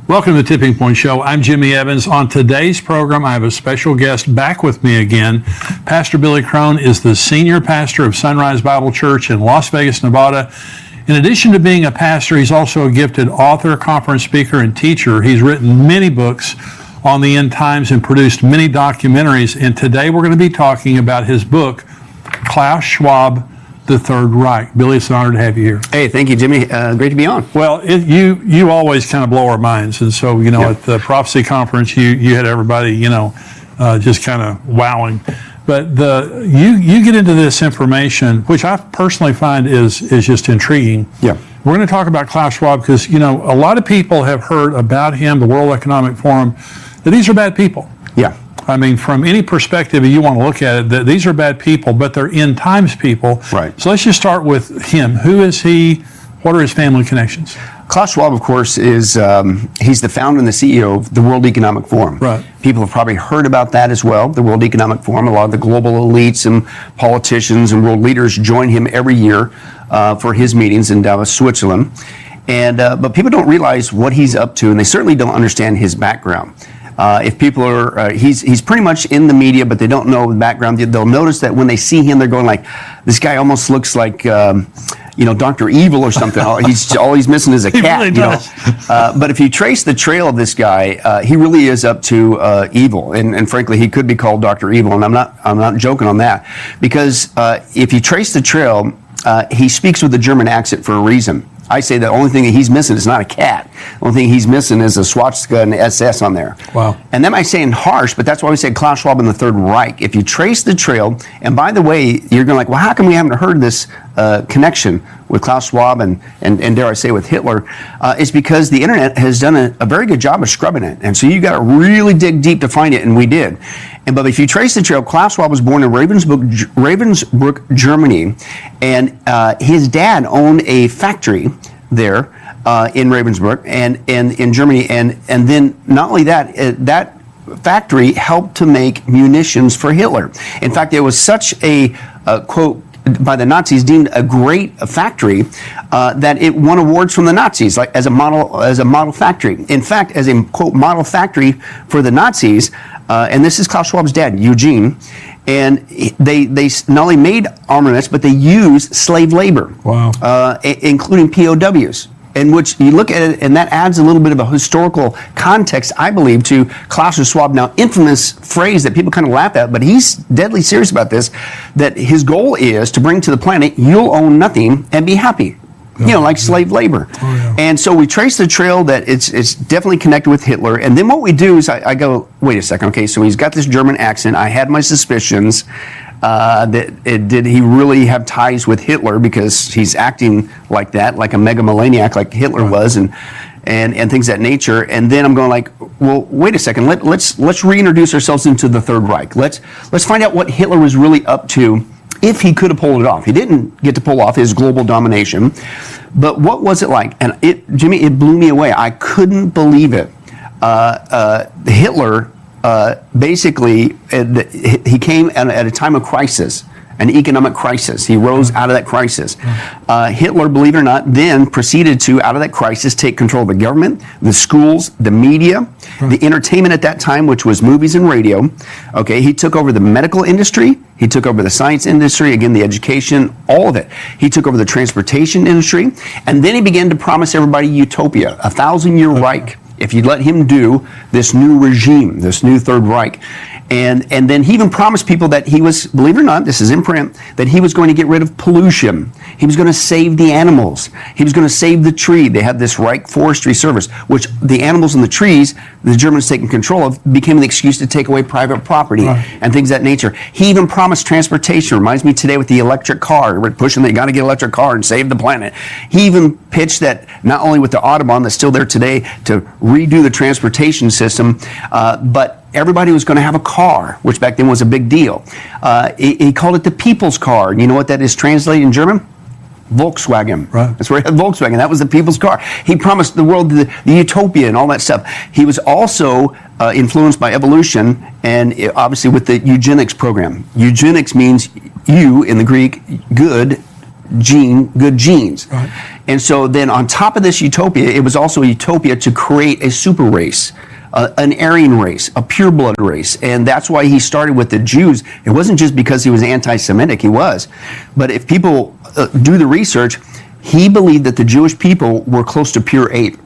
Welcome to the Tipping Point Show. I'm Jimmy Evans. On today's program, I have a special guest back with me again. Pastor Billy Crone is the senior pastor of Sunrise Bible Church in Las Vegas, Nevada. In addition to being a pastor, he's also a gifted author, conference speaker, and teacher. He's written many books on the end times and produced many documentaries. And today we're going to be talking about his book, Klaus Schwab, The Third Reich. Billy, it's an honor to have you here. Hey, thank you, Jimmy. Great to be on. Well, you always kind of blow our minds. And so, at the Prophecy Conference, you had everybody, just kind of wowing. But you get into this information, which I personally find is just intriguing. Yeah. We're going to talk about Klaus Schwab because, a lot of people have heard about him, the World Economic Forum, that these are bad people. Yeah. I mean, from any perspective you want to look at it, that these are bad people, but they're end times people. Right. So let's just start with him. Who is he? What are his family connections? Klaus Schwab, of course, is he's the founder and the CEO of the World Economic Forum. Right. People have probably heard about that as well, the World Economic Forum. A lot of the global elites and politicians and world leaders join him every year for his meetings in Davos, Switzerland. And but people don't realize what he's up to, and they certainly don't understand his background. If people are, he's pretty much in the media, but they don't know the background. They'll notice that when they see him, they're going like, this guy almost looks like, Dr. Evil or something. All he's missing is a cat. Really does. But if you trace the trail of this guy, he really is up to evil, and frankly, he could be called Dr. Evil, and I'm not joking on that, because if you trace the trail, he speaks with a German accent for a reason. I say the only thing that he's missing is not a cat. The only thing he's missing is a swastika and SS on there. Wow. And that might sound harsh, but that's why we said Klaus Schwab and the Third Reich. If you trace the trail, and by the way, you're going like, well, how come we haven't heard this connection with Klaus Schwab and dare I say with Hitler? It's because the internet has done a very good job of scrubbing it. And so you got to really dig deep to find it, and we did. But if you trace the trail, Klaus Schwab was born in Ravensbrück, Germany, and his dad owned a factory there in Ravensbrück and in Germany, and then not only that, that factory helped to make munitions for Hitler. In fact, it was such a quote by the Nazis deemed a great factory that it won awards from the Nazis, like as a model factory. In fact, as a quote model factory for the Nazis, and this is Klaus Schwab's dad, Eugene, and they not only made armaments, but they used slave labor. Wow. Including POWs. In which you look at it, and that adds a little bit of a historical context, I believe, to Klaus Schwab. Now, infamous phrase that people kind of laugh at, but he's deadly serious about this, that his goal is to bring to the planet, you'll own nothing and be happy. Like slave labor. Oh, yeah. And so we trace the trail that it's definitely connected with Hitler. And then what we do is I go, wait a second, okay, so he's got this German accent. I had my suspicions. Did he really have ties with Hitler, because he's acting like that, like a megalomaniac like Hitler was, and things of that nature. And then I'm going like, well, wait a second, let's reintroduce ourselves into the Third Reich. Let's find out what Hitler was really up to, if he could have pulled it off. He didn't get to pull off his global domination, but what was it like? And Jimmy, it blew me away. I couldn't believe it. Hitler, basically, he came at a time of crisis, an economic crisis. He rose out of that crisis. Hitler, believe it or not, then proceeded to, out of that crisis, take control of the government, the schools, the media, the entertainment at that time, which was movies and radio. Okay, he took over the medical industry. He took over the science industry, again, the education, all of it. He took over the transportation industry. And then he began to promise everybody utopia, a 1,000-year Reich, if you'd let him do this new regime, this new Third Reich. And then he even promised people that he was, believe it or not, this is in print, that he was going to get rid of pollution. He was going to save the animals. He was going to save the tree. They had this Reich Forestry Service, which the animals and the trees, the Germans taking control of, became an excuse to take away private property and things of that nature. He even promised transportation. Reminds me today with the electric car. We're pushing that you got to get an electric car and save the planet. He even pitched that not only with the Autobahn that's still there today to redo the transportation system, but everybody was going to have a car, which back then was a big deal. He called it the people's car. You know what that is translated in German? Volkswagen. Right. That's where he had Volkswagen. That was the people's car. He promised the world the utopia and all that stuff. He was also influenced by evolution and obviously with the eugenics program. Eugenics means in the Greek, good genes. Right. And so then on top of this utopia, it was also a utopia to create a super race, an Aryan race, a pure blood race. And that's why he started with the Jews. It wasn't just because he was anti-Semitic, he was. But if people do the research, he believed that the Jewish people were close to pure ape.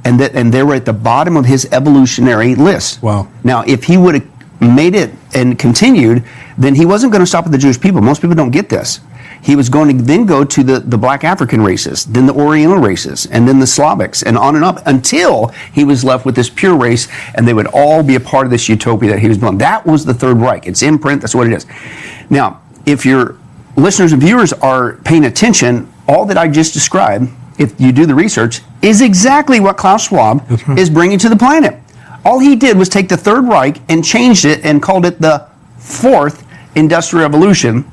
And they were at the bottom of his evolutionary list. Wow. Now, if he would have made it and continued, then he wasn't going to stop at the Jewish people. Most people don't get this. He was going to then go to the black African races, then the Oriental races, and then the Slavics, and on and up until he was left with this pure race, and they would all be a part of this utopia that he was building. That was the Third Reich. It's in print. That's what it is. Now, if your listeners and viewers are paying attention, all that I just described, if you do the research, is exactly what Klaus Schwab is bringing to the planet. All he did was take the Third Reich and changed it and called it the Fourth Industrial Revolution,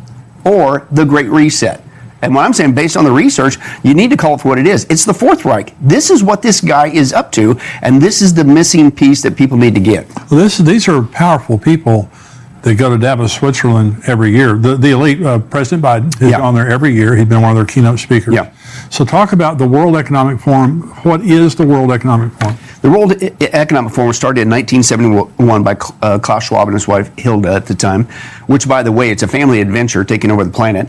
or the Great Reset. And what I'm saying, based on the research, you need to call it for what it is. It's the Fourth Reich. This is what this guy is up to, and this is the missing piece that people need to get. Well, these are powerful people that go to Davos, Switzerland every year. The elite, President Biden is on there every year. He's been one of their keynote speakers. Yeah. So talk about the World Economic Forum. What is the World Economic Forum? The World Economic Forum started in 1971 by Klaus Schwab and his wife Hilda at the time, which, by the way, it's a family adventure taking over the planet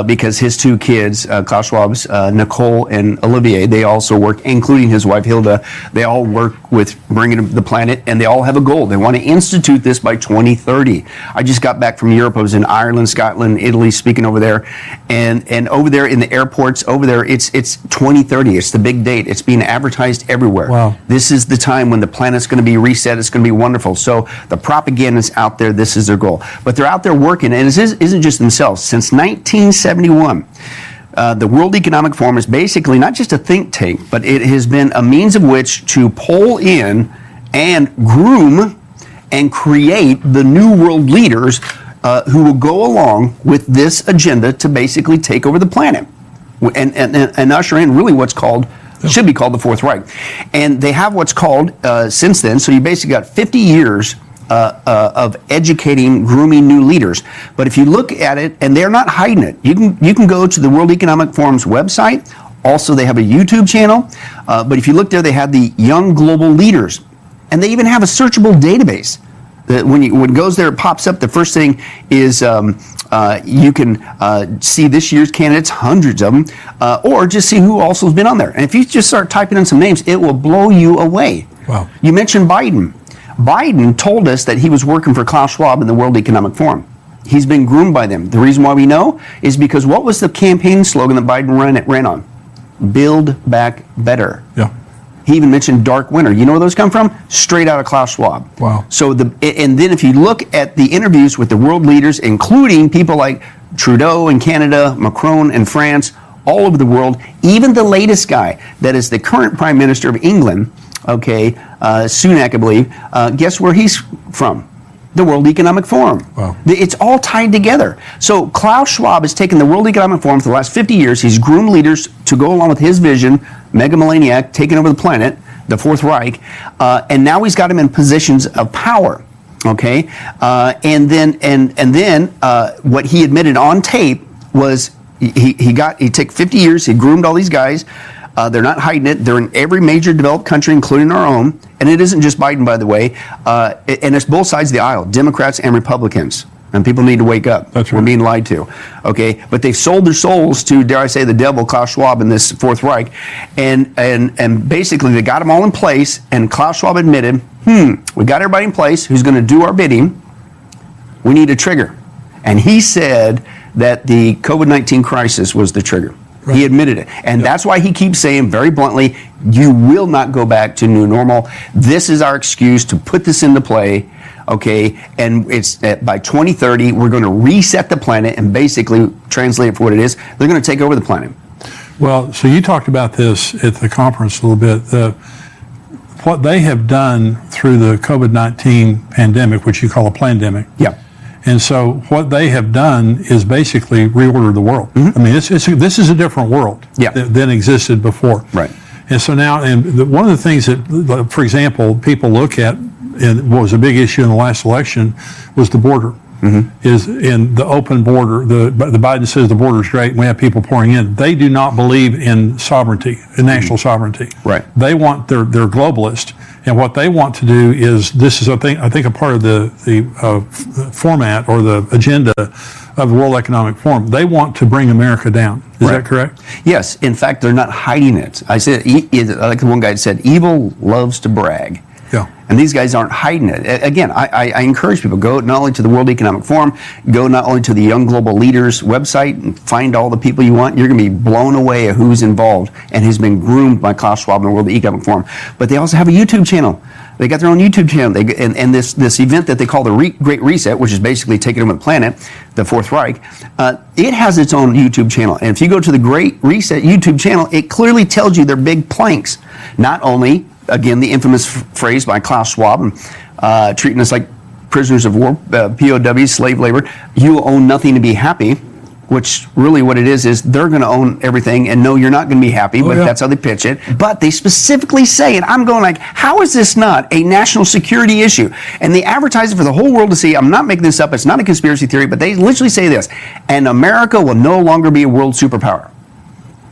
because his two kids, Klaus Schwab's Nicole and Olivier, they also work, including his wife Hilda, they all work with bringing the planet, and they all have a goal. They want to institute this by 2030. I just got back from Europe. I was in Ireland, Scotland, Italy, speaking over there, and over there in the airports, over there, it's 2030. It's the big date. It's being advertised everywhere. Wow. This is the time when the planet's going to be reset. It's going to be wonderful. So the propaganda's out there. This is their goal. But they're out there working, and it isn't just themselves. Since 1971, the World Economic Forum is basically not just a think tank, but it has been a means of which to poll in and groom and create the new world leaders who will go along with this agenda to basically take over the planet and usher in really what's called should be called the Fourth Reich. And they have what's called, since then, so you basically got 50 years of educating, grooming new leaders. But if you look at it, and they're not hiding it, you can go to the World Economic Forum's website. Also, they have a YouTube channel. But if you look there, they have the Young Global Leaders. And they even have a searchable database. When it goes there, it pops up. The first thing is you can see this year's candidates, hundreds of them, or just see who also has been on there. And if you just start typing in some names, it will blow you away. Wow. You mentioned Biden. Biden told us that he was working for Klaus Schwab in the World Economic Forum. He's been groomed by them. The reason why we know is because what was the campaign slogan that Biden ran on? Build back better. Yeah. He even mentioned dark winter. You know where those come from? Straight out of Klaus Schwab. Wow. So and then if you look at the interviews with the world leaders, including people like Trudeau in Canada, Macron in France, all over the world, even the latest guy that is the current Prime Minister of England, Sunak, I believe, guess where he's from? The World Economic Forum. Wow. It's all tied together. So Klaus Schwab has taken the World Economic Forum for the last 50 years. He's groomed leaders to go along with his vision, megamaniac, taking over the planet, the Fourth Reich, and now he's got him in positions of power. Okay, and then what he admitted on tape was he took 50 years. He groomed all these guys. They're not hiding it. They're in every major developed country, including our own. And it isn't just Biden, by the way. And it's both sides of the aisle, Democrats and Republicans. And people need to wake up. That's right. We're being lied to. Okay? But they've sold their souls to, dare I say, the devil, Klaus Schwab, in this Fourth Reich. And basically, they got them all in place. And Klaus Schwab admitted, we got everybody in place who's going to do our bidding. We need a trigger. And he said that the COVID-19 crisis was the trigger. Right. He admitted it. And that's why he keeps saying very bluntly, you will not go back to new normal. This is our excuse to put this into play. Okay, and it's by 2030, we're going to reset the planet and basically translate it for what it is. They're going to take over the planet. Well, so you talked about this at the conference a little bit. What they have done through the COVID-19 pandemic, which you call a plandemic. Yeah. And so what they have done is basically reorder the world. Mm-hmm. I mean, this is a different world than existed before. Right. And so now, one of the things that, for example, people look at, and what was a big issue in the last election, was the border. is in the open border. The Biden says the border is great and we have people pouring in. They do not believe in sovereignty, in national sovereignty. Right. They want, they're globalist. And what they want to do is, this is I think a part of the format or the agenda of the World Economic Forum. They want to bring America down. Is that correct? Yes. In fact, they're not hiding it. I said, like the one guy said, evil loves to brag. Yeah. And these guys aren't hiding it. Again, I encourage people, go not only to the World Economic Forum, go not only to the Young Global Leaders website and find all the people you want. You're going to be blown away at who's involved and has been groomed by Klaus Schwab and the World Economic Forum. But they also have a YouTube channel. They got their own YouTube channel. And this event that they call the Great Reset, which is basically taking over the planet, the Fourth Reich, it has its own YouTube channel. And if you go to the Great Reset YouTube channel, it clearly tells you their big planks. Not only, again, the infamous phrase by Klaus Schwab, treating us like prisoners of war, POWs, slave labor, you own nothing to be happy, which really what it is they're going to own everything, and no, you're not going to be happy, but that's how they pitch it. But they specifically say, and I'm going like, how is this not a national security issue? And they advertise it for the whole world to see. I'm not making this up. It's not a conspiracy theory, but they literally say this, and America will no longer be a world superpower.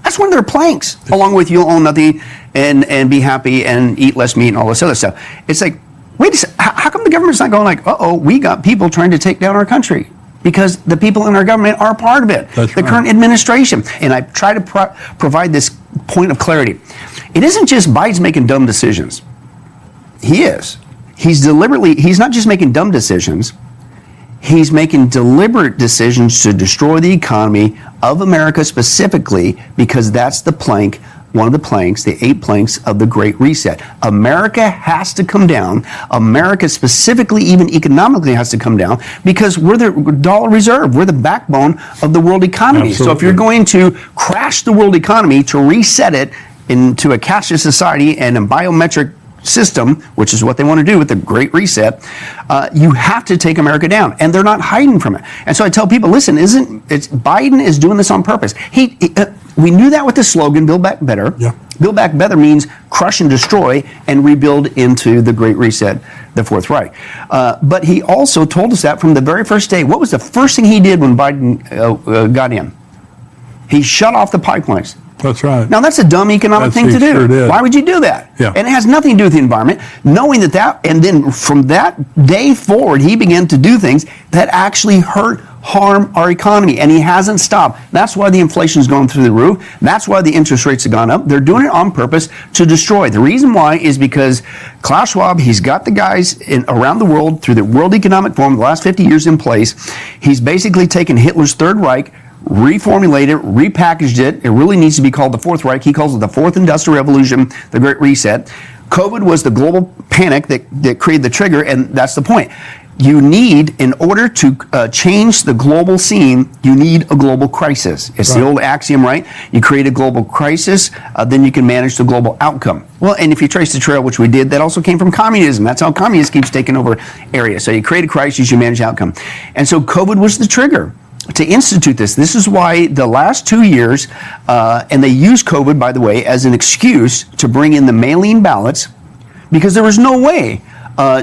That's one of their planks, along with you'll own nothing and be happy and eat less meat and all this other stuff. It's like, wait a second, how come the government's not going like, we got people trying to take down our country? Because the people in our government are part of it. That's the right. current administration. And I try to provide this point of clarity. It isn't just Biden's making dumb decisions. He is. He's not just making dumb decisions. He's making deliberate decisions to destroy the economy of America specifically, because that's the plank, one of the planks, the 8 planks of the Great Reset. America has to come down. America specifically, even economically, has to come down because we're the dollar reserve. We're the backbone of the world economy. Absolutely. So if you're going to crash the world economy to reset it into a cashless society and a biometric system, which is what they want to do with the Great Reset, you have to take America down, and they're not hiding from it. And so I tell people, listen, Biden is doing this on purpose. We knew that with the slogan, Build Back Better. Yeah. Build Back Better means crush and destroy and rebuild into the Great Reset, the Fourth Reich. But he also told us that from the very first day. What was the first thing he did when Biden got in? He shut off the pipelines. That's right. Now, that's a dumb economic thing to do. Sure did. Why would you do that? Yeah. And it has nothing to do with the environment. Knowing and then from that day forward, he began to do things that actually harm our economy, and he hasn't stopped. That's why the inflation's gone through the roof. That's why the interest rates have gone up. They're doing it on purpose to destroy. The reason why is because Klaus Schwab, he's got the guys around the world through the World Economic Forum the last 50 years in place. He's basically taken Hitler's Third Reich, reformulated it, repackaged it. It really needs to be called the Fourth Reich. He calls it the Fourth Industrial Revolution, the Great Reset. COVID was the global panic that created the trigger, and that's the point. You need, in order to change the global scene, you need a global crisis. It's the old axiom, right? You create a global crisis, then you can manage the global outcome. Well, and if you trace the trail, which we did, that also came from communism. That's how communism keeps taking over areas. So you create a crisis, you manage outcome. And so COVID was the trigger to institute this. This is why the last 2 years, and they used COVID, by the way, as an excuse to bring in the mail-in ballots, because there was no way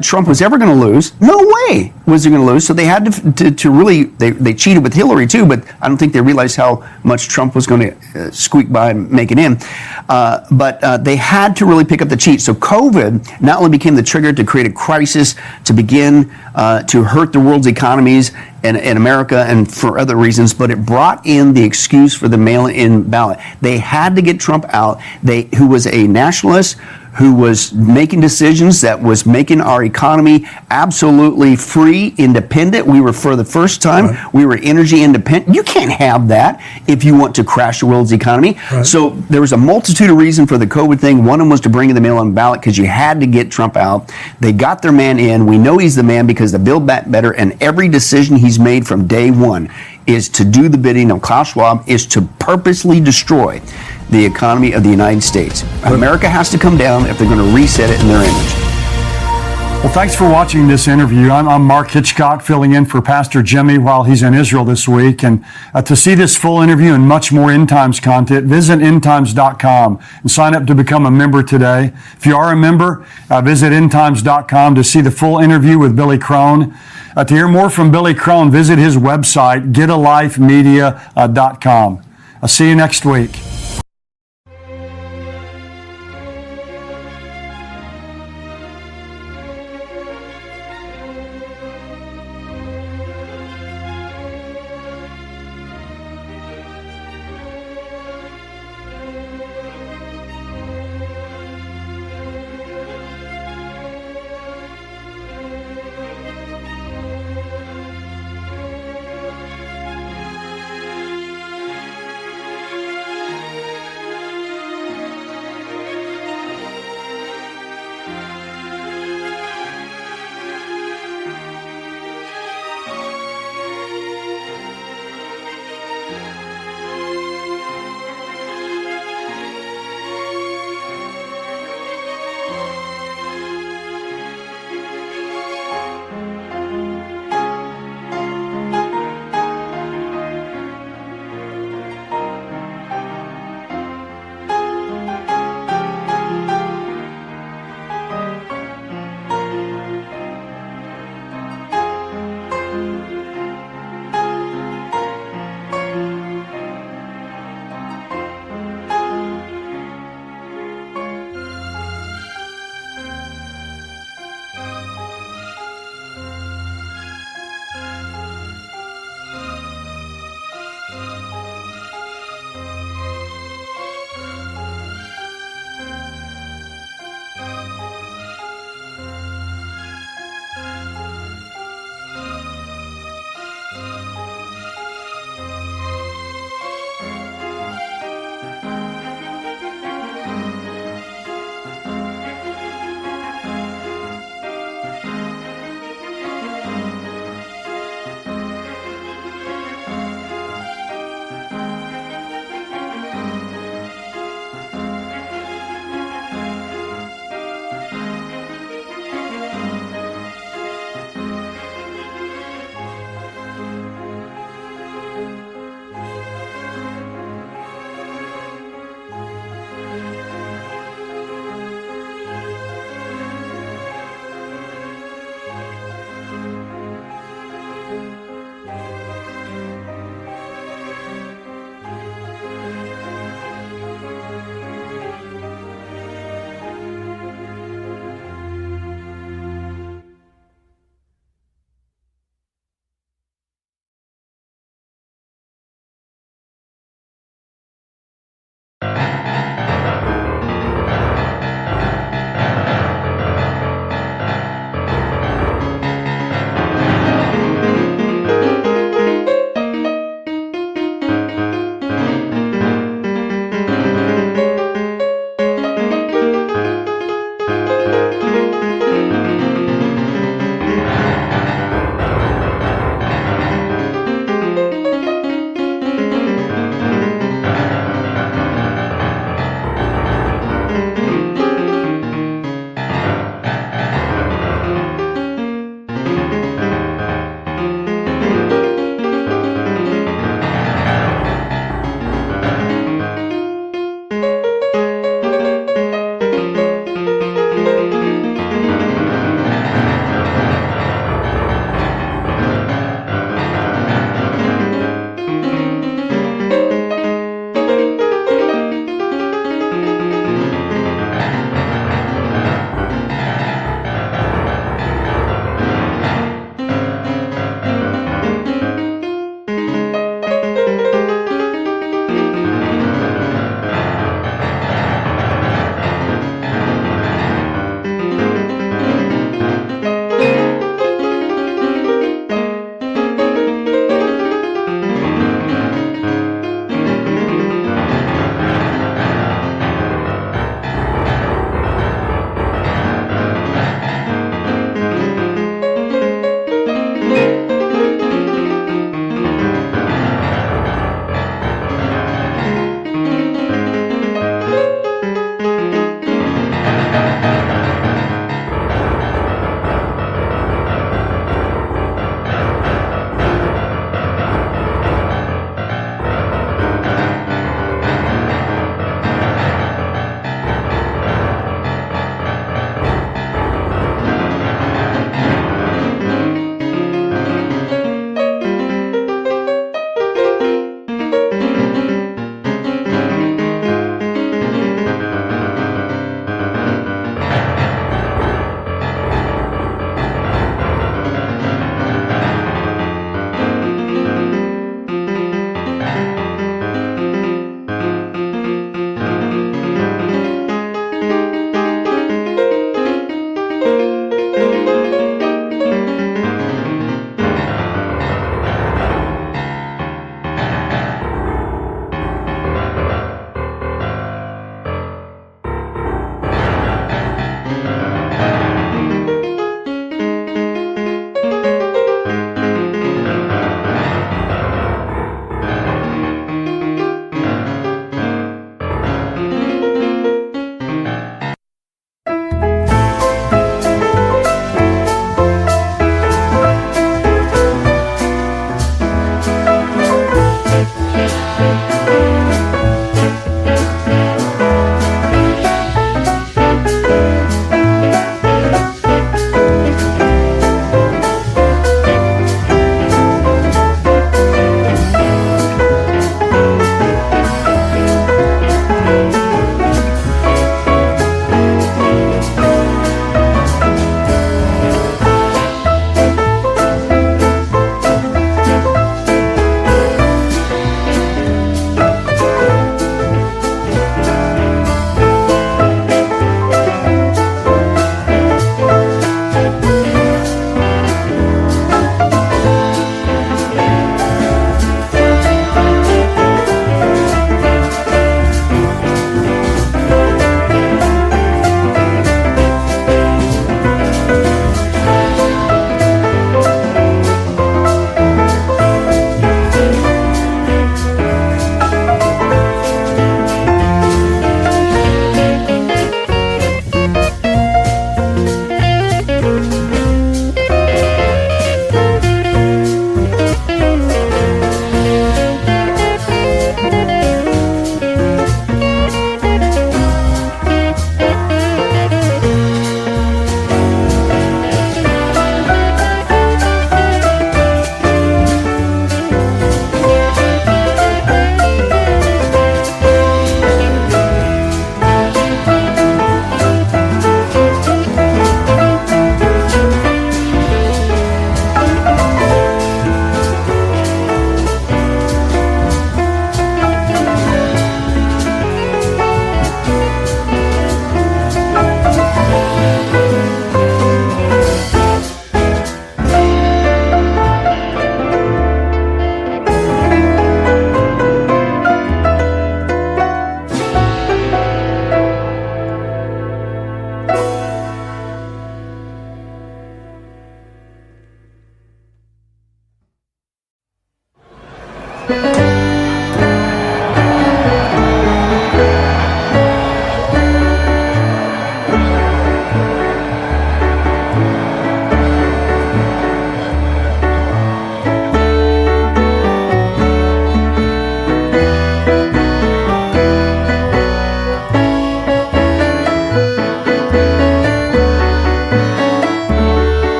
Trump was ever going to lose. No way was he going to lose. So they had to really, they cheated with Hillary too, but I don't think they realized how much Trump was going to squeak by and make it in. But they had to really pick up the cheat. So COVID not only became the trigger to create a crisis, to begin to hurt the world's economies and America and for other reasons, but it brought in the excuse for the mail-in ballot. They had to get Trump out, who was a nationalist, who was making decisions that was making our economy absolutely free, independent. We were, for the first time, we were energy independent. You can't have that if you want to crash the world's economy. Right. So there was a multitude of reasons for the COVID thing. One of them was to bring in the mail-in ballot because you had to get Trump out. They got their man in. We know he's the man because the Build Back Better, and every decision he's made from day one is to do the bidding of Klaus Schwab, is to purposely destroy the economy of the United States. America has to come down if they're going to reset it in their image. Well, thanks for watching this interview. I'm Mark Hitchcock, filling in for Pastor Jimmy while he's in Israel this week. And to see this full interview and much more End Times content, visit endtimes.com and sign up to become a member today. If you are a member, visit endtimes.com to see the full interview with Billy Crone. To hear more from Billy Crone, visit his website, getalifemedia.com. I'll see you next week.